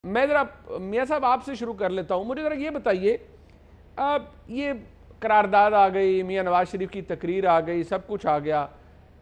मैं ज़रा मियाँ साहब आपसे शुरू कर लेता हूँ। मुझे ज़रा ये बताइए, ये करारदाद आ गई, मियाँ नवाज शरीफ की तकरीर आ गई, सब कुछ आ गया,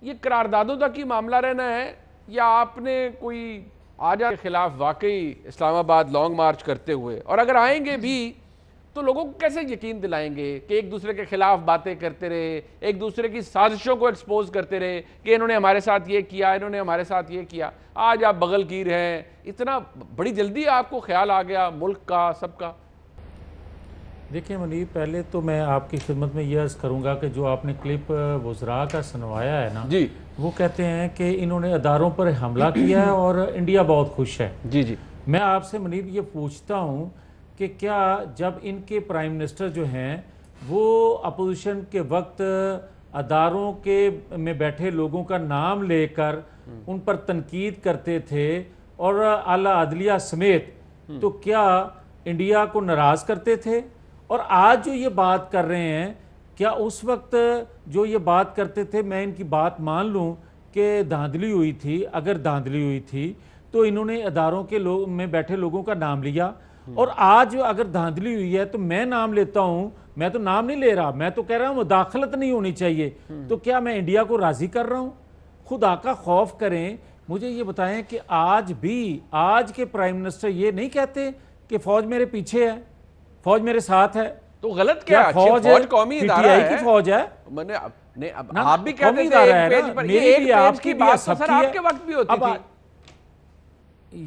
ये करारदादों तक ही मामला रहना है या आपने कोई आजा के खिलाफ वाकई इस्लामाबाद लॉन्ग मार्च करते हुए, और अगर आएंगे भी तो लोगों को कैसे यकीन दिलाएंगे कि एक दूसरे के खिलाफ बातें करते रहे, एक दूसरे की साजिशों को एक्सपोज करते रहे कि इन्होंने हमारे साथ ये किया, इन्होंने हमारे साथ ये किया, आज आप बगलगीर हैं, इतना बड़ी जल्दी आपको ख्याल आ गया मुल्क का, सबका? देखिए मुनीब, पहले तो मैं आपकी खिदमत में ये अर्ज़ करूँगा कि जो आपने क्लिप वज़रा का सुनवाया है ना जी, वो कहते हैं कि इन्होंने अदारों पर हमला किया है और इंडिया बहुत खुश है। जी जी, मैं आपसे मुनीब ये पूछता हूँ कि क्या जब इनके प्राइम मिनिस्टर जो हैं वो अपोजिशन के वक्त अदारों के में बैठे लोगों का नाम लेकर उन पर तनकीद करते थे और आला अदलिया समेत, तो क्या इंडिया को नाराज़ करते थे? और आज जो ये बात कर रहे हैं, क्या उस वक्त जो ये बात करते थे, मैं इनकी बात मान लूं कि धांधली हुई थी, अगर धांधली हुई थी तो इन्होंने अदारों के लोग में बैठे लोगों का नाम लिया, और आज अगर धांधली हुई है तो मैं नाम लेता हूं, मैं तो नाम नहीं ले रहा, मैं तो कह रहा हूं मुदाखलत नहीं होनी चाहिए, तो क्या मैं इंडिया को राजी कर रहा हूं? खुदा का खौफ करें। मुझे ये बताएं कि आज भी आज के प्राइम मिनिस्टर ये नहीं कहते कि फौज मेरे पीछे है, फौज मेरे साथ है। तो गलत क्या? फौज कौमी इदारा है, की फौज है। मैंने नहीं, अब आप भी कहते थे एक पेज पर, मेरी ये एक भी पेज आपकी की भी बात तो सर सबकी आपके है। वक्त भी होती अब थी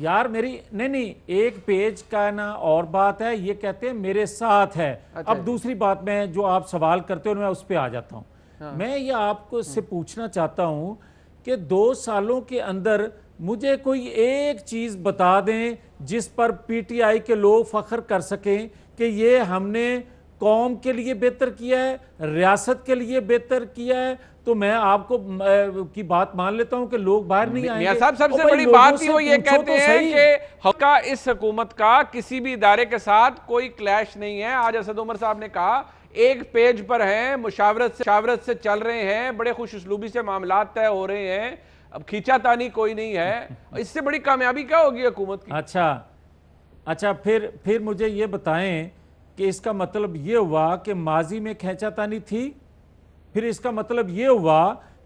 यार मेरी नहीं, एक पेज का ना और बात है, ये कहते हैं मेरे साथ है। अच्छा, अब दूसरी बात, मैं जो आप सवाल करते हो मैं उस पर आ जाता हूँ। हाँ। मैं ये आपको से पूछना चाहता हूँ कि 2 सालों के अंदर मुझे कोई एक चीज बता दें जिस पर पीटीआई के लोग फख्र कर सकें कि ये हमने कौम के लिए बेहतर किया है, रियासत के लिए बेहतर किया है, तो मैं आपको की बात मान लेता हूं कि लोग बाहर नहीं आएंगे। मियां साहब, सबसे बड़ी बात ही वो ये कहते हैं कि हल्का इस हुकूमत का किसी भी इदारे के साथ कोई क्लैश नहीं है। आज असद उमर साहब ने कहा एक पेज पर हैं, मुशावरत से चल रहे हैं, बड़े खुश उसलूबी से मामला तय हो रहे हैं, अब खींचातानी कोई नहीं है। इससे बड़ी कामयाबी क्या होगी हुकूमत की? अच्छा, फिर मुझे ये बताएं कि इसका मतलब ये हुआ कि माजी में खींचातानी थी? फिर इसका मतलब ये हुआ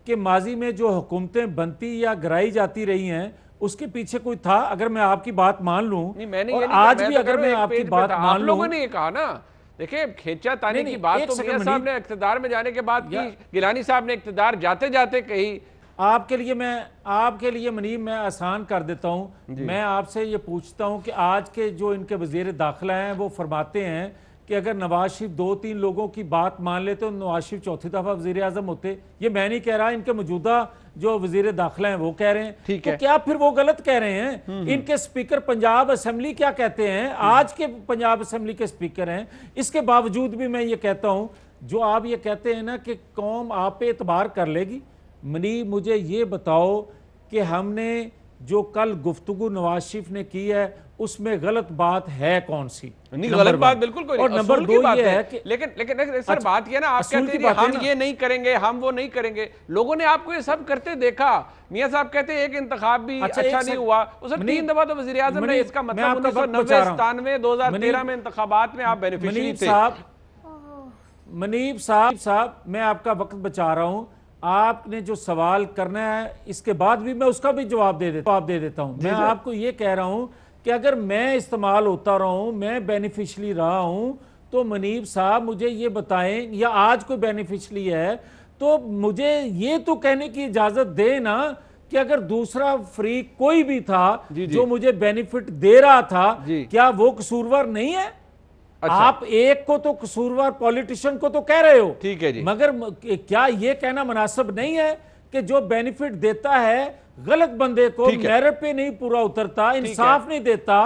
कि माजी में जो हुकूमतें बनती या गिराई जाती रही हैं उसके पीछे कोई था? अगर मैं आपकी बात मान लूं, नहीं, मैंने और ये नहीं आज कहा, भी तो अगर मैं आपकी बात मान आप लूं, लोगों ने ये कहा ना, देखिए खींचातानी की बात तो मियां साहब ने इख्तिदार में जाने के बाद की, गिलानी साहब ने इख्तिदार जाते जाते कही। आपके लिए मुनीब मैं आसान कर देता हूं। मैं आपसे ये पूछता हूं कि आज के जो इनके वजीर दाखिला हैं वो फरमाते हैं कि अगर नवाज शरीफ 2-3 लोगों की बात मान लेते तो नवाज शरीफ चौथी दफा वजीर आजम होते। ये मैं नहीं कह रहा, इनके मौजूदा जो वजीर दाखिला हैं वो कह रहे हैं। तो क्या फिर वो गलत कह रहे हैं? इनके स्पीकर पंजाब असेंबली क्या कहते हैं? आज के पंजाब असेंबली के स्पीकर हैं। इसके बावजूद भी मैं ये कहता हूं, जो आप ये कहते हैं ना कि कौम आप पे एतबार कर लेगी, मुनीब मुझे ये बताओ कि हमने जो कल गुफ्तगू नवाज शरीफ ने की है उसमें गलत बात है कौन सी? नहीं, गलत बात बिल्कुल कोई नहीं। और नंबर 2 ये है कि लेकिन सर बात ये ना, आप कहते हैं हम ये नहीं करेंगे, हम वो नहीं करेंगे, लोगों ने आपको ये सब करते देखा। मियां साहब कहते हैं एक इंतखाब भी अच्छा नहीं हुआ, उसे 3 दफा तो वजीर आजम ने, इसका मतलब 1990, 2013 में इंतखाबात में आप बेनिफिशियरी थे। मुनीब साहब, मैं आपका वक्त बचा रहा हूं। आपने जो सवाल करना है इसके बाद भी मैं उसका भी जवाब दे देता हूं। मैं आपको ये कह रहा हूं कि अगर मैं इस्तेमाल होता रहा हूं, मैं बेनिफिशली रहा हूं, तो मुनीब साहब मुझे ये बताएं, या आज कोई बेनिफिशली है तो मुझे ये तो कहने की इजाजत दे ना कि अगर दूसरा फ्रीक कोई भी था जो मुझे बेनिफिट दे रहा था, क्या वो कसूरवार नहीं है? अच्छा। आप एक को तो कसूरवार पॉलिटिशियन को तो कह रहे हो, ठीक है जी, मगर क्या यह कहना मुनासिब नहीं है कि जो बेनिफिट देता है गलत बंदे को, मेरिट पे नहीं पूरा उतरता, इंसाफ नहीं देता,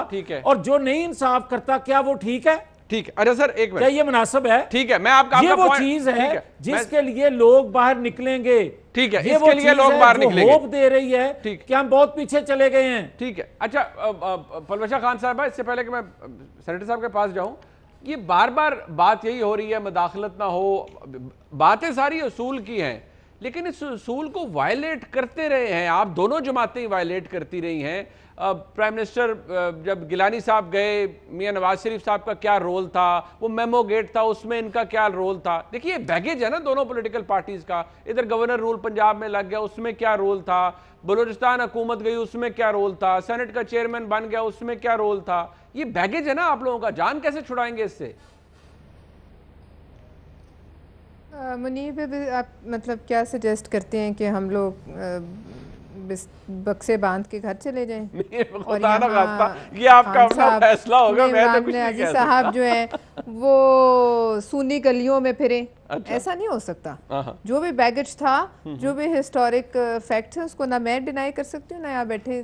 और जो नहीं इंसाफ करता, क्या वो ठीक है? ठीक है। अच्छा सर, एक मिनट, क्या ये मुनासिब है? ठीक है, मैं आपका ये वो चीज है जिसके लिए लोग बाहर निकलेंगे। ठीक है, इसके लिए लोग बाहर निकलेंगे, होप दे रही है कि हम बहुत पीछे चले गए हैं। ठीक है। अच्छा पलवशा खान साहब, इससे पहले कि मैं सेनेटर साहब के पास जाऊं, ये बार बार बात यही हो रही है मदाखलत ना हो, बातें सारी उसूल की हैं, लेकिन इस उसूल को वायलेट करते रहे हैं आप, दोनों जमातें वायलेट करती रही हैं। प्राइम मिनिस्टर जब गिलानी साहब गए, मियां नवाज शरीफ साहब का क्या रोल था, वो मेमो गेट था उसमें इनका क्या रोल था। देखिए बैगेज है ना दोनों पॉलिटिकल पार्टीज का। इधर गवर्नर रूल पंजाब में लग गया, उसमें क्या रोल था, बलूचिस्तान हुकूमत गई उसमें क्या रोल था, सेनेट का चेयरमैन बन गया उसमें क्या रोल था। ये बैगेज है ना आप लोगों का, जान कैसे छुड़ाएंगे इससे? मुनीब, आप मतलब क्या सजेस्ट करते हैं कि हम लोग बक्से बांध के घर चले जाएं? और ये आपका अपना फैसला होगा, मैं तो कुछ नहीं कह साहब जो है वो सूनी गलियों में फिरें। अच्छा। ऐसा नहीं हो सकता। जो भी बैगेज था, जो भी हिस्टोरिक फैक्ट है, उसको ना मैं डिनाई कर सकती हूँ, ना यहाँ बैठे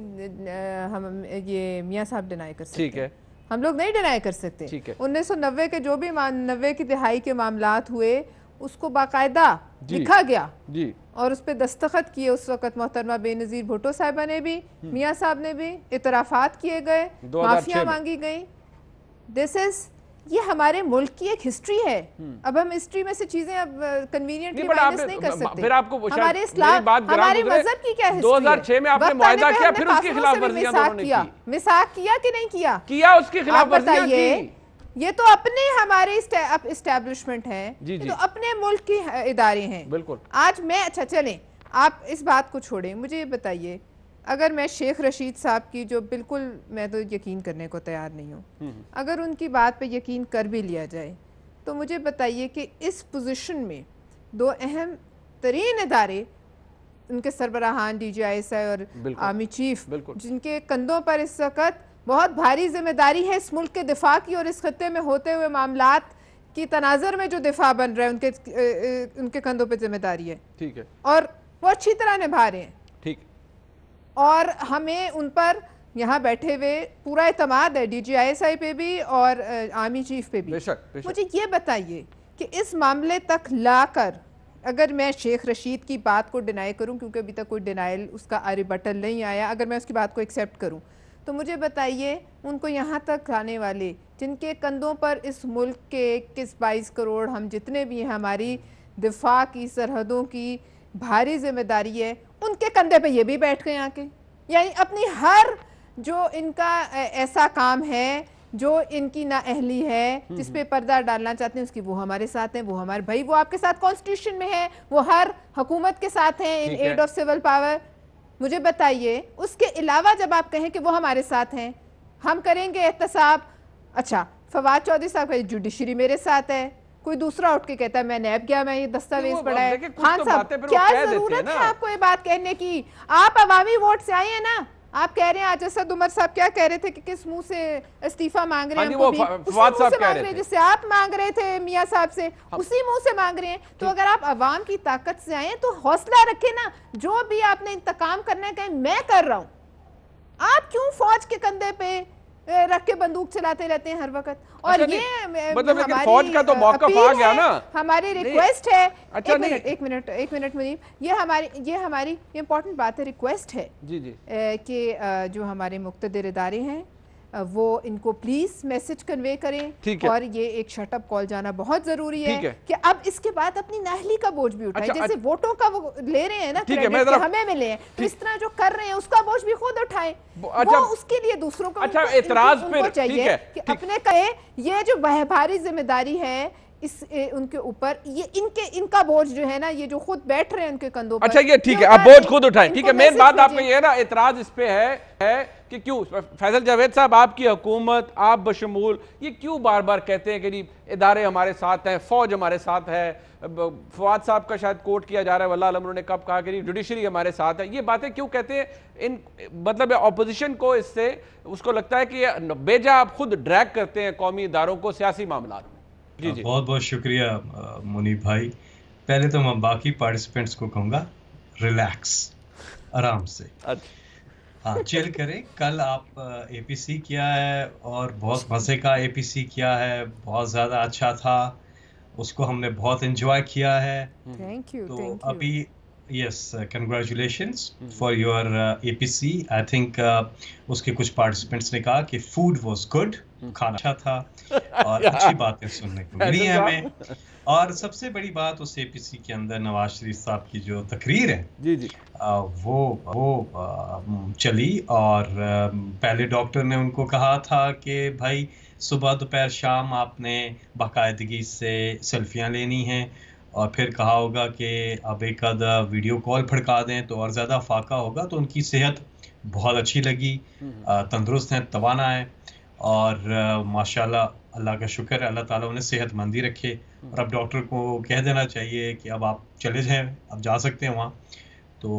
हम ये मियाँ साहब डिनाई कर सकते हैं। ठीक है, हम लोग नहीं डिनाई कर सकते। 1990 के जो भी 90 की दिहाई के मामलात हुए उसको बाकायदा लिखा गया जी, और उस पर दस्तखत किए उस वक्त मोहतरमा बेनज़ीर भुट्टो साहिबा ने भी, मियाँ साहब ने भी, इतराफ़ात किए गए, माफिया मांगी गई। दिस इज, ये हमारे मुल्क की एक हिस्ट्री है। अब हम हिस्ट्री में से चीजें अब कन्वीनियंटली माइनस नहीं कर सकते। फिर आपको हमारे इस्लाम, हमारे मजहब की क्या हिस्ट्री है? 2006 में आपने मुआहदा किया, फिर उसकी खिलाफ वर्जियां दोनों ने की। मिसाक किया कि नहीं किया? किया, उसकी खिलाफ वर्जियां की। ये तो अपने हमारे इस्टेब्लिशमेंट है, ये तो अपने मुल्क के इदारे हैं। बिल्कुल। आज मैं, अच्छा चलें, आप इस बात को छोड़ें, मुझे ये बताइए, अगर मैं शेख रशीद साहब की, जो बिल्कुल मैं तो यकीन करने को तैयार नहीं हूँ, अगर उनकी बात पे यकीन कर भी लिया जाए, तो मुझे बताइए कि इस पोजीशन में दो अहम तरीन इदारे, उनके सरबराहान DGISI और आर्मी चीफ, जिनके कंधों पर इस वक्त बहुत भारी जिम्मेदारी है इस मुल्क के दिफा की और इस खत्ते में होते हुए मामलात की तनाजर में जो दिफा बन रहा है, उनके कंधों पे जिम्मेदारी है। ठीक है, और वो अच्छी तरह निभा रहे हैं। ठीक। और हमें उन पर यहाँ बैठे हुए पूरा एतमाद है, DGISI पे भी और आर्मी चीफ पे भी। बेशक। मुझे ये बताइए कि इस मामले तक लाकर, अगर मैं शेख रशीद की बात को डिनाई करूं, क्योंकि अभी तक कोई डिनाइल उसका रिबटल नहीं आया, अगर मैं उसकी बात को एक्सेप्ट करूं, तो मुझे बताइए उनको यहाँ तक आने वाले, जिनके कंधों पर इस मुल्क के 21-22 करोड़ हम जितने भी हैं, हमारी दिफा की, सरहदों की भारी जिम्मेदारी है, उनके कंधे पे ये भी बैठ गए आके। यानी अपनी हर जो इनका ऐसा काम है, जो इनकी नाअहली है, जिस पे पर्दा डालना चाहते हैं, उसकी वो हमारे साथ हैं, वो हमारे भाई, वो आपके साथ कॉन्स्टिट्यूशन में है, वो हर हुकूमत के साथ हैं in aid of civil power. मुझे बताइए, उसके अलावा जब आप कहें कि वो हमारे साथ हैं, हम करेंगे एहतसाब। अच्छा, फवाद चौधरी साहब का जुडिशरी मेरे साथ है, कोई दूसरा उठ के कहता है मैं नैब गया, मैं ये दस्तावेज पढ़ा है। खान साहब, क्या जरूरत है आपको ये बात कहने की? आप अवामी वोट से आए हैं ना। आप कह रहे हैं, आज असद उमर साहब क्या कह रहे थे कि किस मुंह से इस्तीफा मांग रहे हैं, जिससे आप मांग रहे थे मियां साहब से, उसी मुंह से मांग रहे हैं। तो अगर आप अवाम की ताकत से आए तो हौसला रखें ना, जो भी आपने इंतकाम करना है मैं कर रहा हूं। आप क्यों फौज के कंधे पे रख के बंदूक चलाते रहते हैं हर वक्त? और अच्छा, ये मतलब फौज का तो मौक़िफ़ आ गया ना, हमारी रिक्वेस्ट है। अच्छा, एक मिनट मुनीब, ये हमारी इंपॉर्टेंट बात है, रिक्वेस्ट है जी कि जो हमारे मुक़्तदिर इदारे हैं वो इनको प्लीज मैसेज कन्वे करें, और ये एक शटअप कॉल जाना बहुत जरूरी है कि अब इसके बाद अपनी नाहली का बोझ भी उठाएं। जैसे वोटों का वो ले रहे हैं ना क्रेडिट कि हमें मिले हैं, तो इस तरह जो कर रहे हैं उसका बोझ भी खुद उठाएं। वो उसके लिए दूसरों को चाहिए कि अपने कहे, ये जो भारी जिम्मेदारी है इस उनके ऊपर, ये इनका बोझ जो है ना, ये जो खुद बैठ रहे हैं उनके कंधों पर। अच्छा, ये ठीक है, आप बोझ खुद उठाएं। ठीक है, मेन बात आपको ये ना, एतराज इस पे है कि क्यों फैसल जावेद साहब, आपकी हुकूमत, आप बशमूल, ये क्यों बार बार कहते हैं कि इदारे हमारे साथ हैं, फौज हमारे साथ है। फवाद साहब का शायद कोट किया जा रहा है, वल्लाह उन्होंने कब कहा कि जुडिशरी हमारे साथ है। ये बातें क्यों कहते हैं? इन मतलब ऑपोजिशन को इससे उसको लगता है कि बेजा आप खुद ड्रैग करते हैं कौमी इदारों को सियासी मामला में। जी बहुत बहुत शुक्रिया मुनीब भाई। पहले तो मैं बाकी पार्टिसिपेंट्स को कहूँगा रिलैक्स, आराम से, हाँ चिल करें। कल आप APC किया है और बहुत मज़े का APC किया है, बहुत ज़्यादा अच्छा था, उसको हमने बहुत एंजॉय किया है। Thank you. तो अभी yes, congratulations for your APC। I think उसके कुछ पार्टिसिपेंट्स ने कहा कि फूड वाज गुड, खाना अच्छा था और अच्छी बातें सुनने को मिली है हमें। और सबसे बड़ी बात उस एपीसी के अंदर नवाज शरीफ साहब की जो तकरीर है जी जी वो चली। और पहले डॉक्टर ने उनको कहा था कि भाई सुबह दोपहर शाम आपने बाकायदगी से सेल्फियां लेनी हैं, और फिर कहा होगा कि अब एक आधा वीडियो कॉल फड़का दें तो और ज़्यादा फाका होगा। तो उनकी सेहत बहुत अच्छी लगी, तंदुरुस्त हैं, तवाना है, और माशाल्लाह अल्लाह का शुक्र है, अल्लाह ताला उन्हें सेहतमंदी रखे। और अब डॉक्टर को कह देना चाहिए कि अब आप चले जाएं, अब जा सकते हैं वहाँ। तो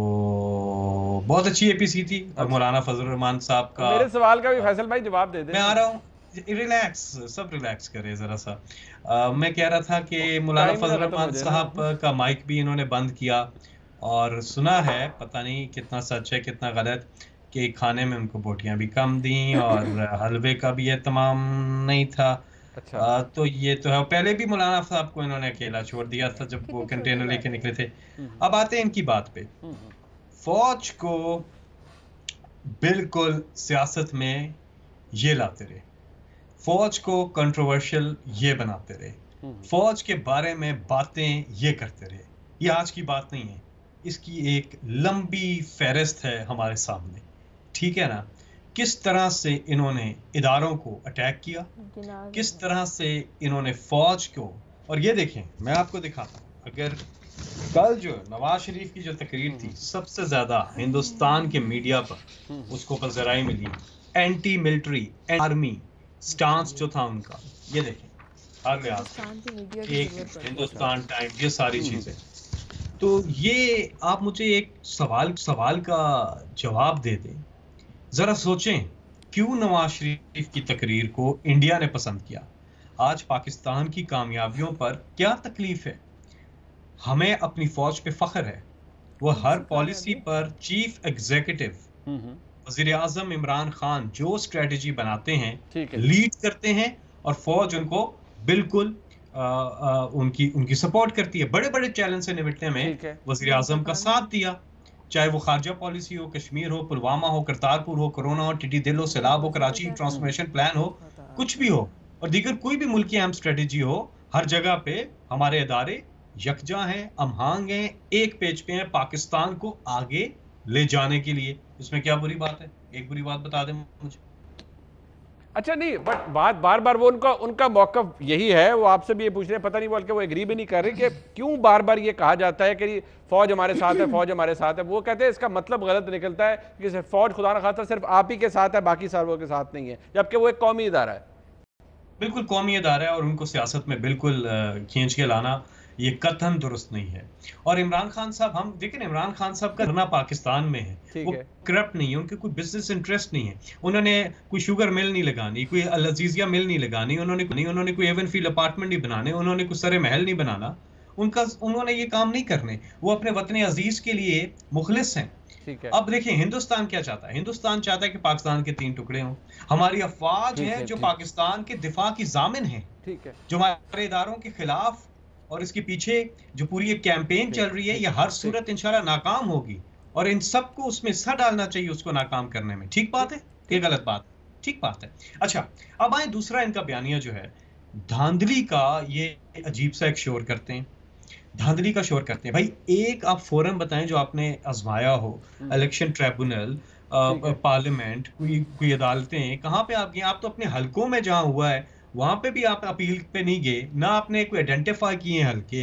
बहुत अच्छी एपीसी थी। और मौलाना फजल रहमान साहब का मेरे सवाल का भी फैसल भाई जवाब दे दें। मैं आ रहा हूँ, रिलैक्स, सब रिलैक्स करें जरा सा। मैं कह रहा था कि मौलाना फजल रहमान साहब का माइक भी इन्होंने बंद किया, और सुना है, पता नहीं कितना सच है कितना गलत, कि खाने में उनको बोटियां भी कम दी और हलवे का भी एहतमाम नहीं था। अच्छा। तो ये तो है। पहले भी मौलाना साहब को इन्होंने अकेला छोड़ दिया था जब वो कंटेनर लेके निकले थे। अब आते हैं इनकी बात पे। फौज को बिल्कुल सियासत में ये लाते रहे, फौज को कंट्रोवर्शियल ये बनाते रहे, फौज के बारे में बातें ये करते रहे। ये आज की बात नहीं है, इसकी एक लंबी फहरिस्त है हमारे सामने, ठीक है ना। किस तरह से इन्होंने इदारों को अटैक किया, किस तरह से इन्होंने फौज को, और ये देखें मैं आपको दिखाता हूँ, अगर कल जो नवाज शरीफ की जो तकरीर थी, सबसे ज्यादा हिंदुस्तान के मीडिया पर उसको पजराई मिली, एंटी मिलिट्री आर्मी स्टांस जो था उनका। ये देखें हर लिहाज एक हिंदुस्तान टाइम, ये सारी चीजें। तो ये आप मुझे एक सवाल का जवाब दे दें, जरा सोचें क्यों नवाज शरीफ की तकरीर को इंडिया ने पसंद किया। आज पाकिस्तान की कामयाबियों पर क्या तकलीफ है, हमें अपनी फौज पे फख्र है। वो हर पॉलिसी पर चीफ एग्जीक्यूटिव वज़ीर आज़म इमरान खान जो स्ट्रेटजी बनाते हैं, लीड करते हैं, और फौज उनको बिल्कुल उनकी सपोर्ट करती है। बड़े बड़े चैलेंज से निपटने में वज़ीर आज़म का साथ दिया, चाहे वो खारजा पॉलिसी हो, कश्मीर हो, पुलवामा हो, करतारपुर हो, कोरोना हो, टिड्डी दिल हो, सैलाब हो, कराची ट्रांसफॉर्मेशन प्लान हो, कुछ भी हो, और दीगर कोई भी मुल्क की अहम स्ट्रेटजी हो, हर जगह पे हमारे इदारे यकजा हैं, अमहांग हैं, एक पेज पे हैं पाकिस्तान को आगे ले जाने के लिए। इसमें क्या बुरी बात है? एक बुरी बात बता दें मुझे। अच्छा नहीं, बट बात बार बार वो उनका मौकफ यही है, वो आपसे भी ये पूछ रहे हैं, पता नहीं बल्कि वो एग्री भी नहीं कर रहे कि क्यों बार बार ये कहा जाता है कि फौज हमारे साथ है, फौज हमारे साथ है। वो कहते हैं इसका मतलब गलत निकलता है कि फौज खुदा न खास्ता सिर्फ आप ही के साथ है, बाकी सारों के साथ नहीं है, जबकि वो एक कौमी इदारा है। बिल्कुल कौमी इदारा है, और उनको सियासत में बिल्कुल खींच के लाना ये कतन दुरुस्त नहीं है। और इमरान खान साहब, हम देखें इमरान खान साहब का रहना पाकिस्तान में है, वो करप्ट नहीं है, उनके कोई बिजनेस इंटरेस्ट नहीं है, उन्होंने कोई शुगर मिल नहीं लगानी, कोई अल-अज़ीज़िया मिल नहीं लगानी, उन्होंने कोई एवन फील्ड अपार्टमेंट नहीं बनाने, उन्होंने कोई सरे महल नहीं बनाना, उन्होंने ये काम नहीं करने। वो अपने वतन अजीज के लिए मुखलिस हैं। अब देखिए हिंदुस्तान क्या चाहता है, हिंदुस्तान चाहता है कि पाकिस्तान के 3 टुकड़े हों। हमारी अफवाज है जो पाकिस्तान के दिफा की जामिन है, जो हमारे इदारों के खिलाफ, और इसके पीछे जो पूरी एक कैंपेन चल रही है, ये हर सूरत इंशाल्लाह नाकाम होगी, और इन सबको उसमें हिस्सा डालना चाहिए उसको नाकाम करने में। ठीक बात है, ये गलत बात, ठीक बात है। अच्छा अब आए दूसरा, इनका बयानिया जो है धांधली का, ये अजीब सा एक शोर करते हैं, धांधली का शोर करते हैं। भाई एक आप फोरम बताएं जो आपने आजमाया हो, इलेक्शन ट्रिब्यूनल, पार्लियामेंट, कोई अदालतें, कहाँ पे आप गए? आप तो अपने हलकों में जहाँ हुआ है वहां पे भी आप अपील पे नहीं गए, ना आपने कोई आइडेंटिफाई किए हलके।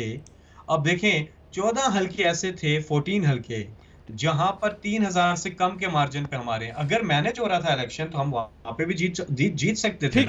अब देखें 14 हलके ऐसे थे, 14 हलके जहां पर 3000 से कम के मार्जिन पे हमारे, अगर मैनेज हो रहा था इलेक्शन तो हम वहां पे भी जीत सकते थे।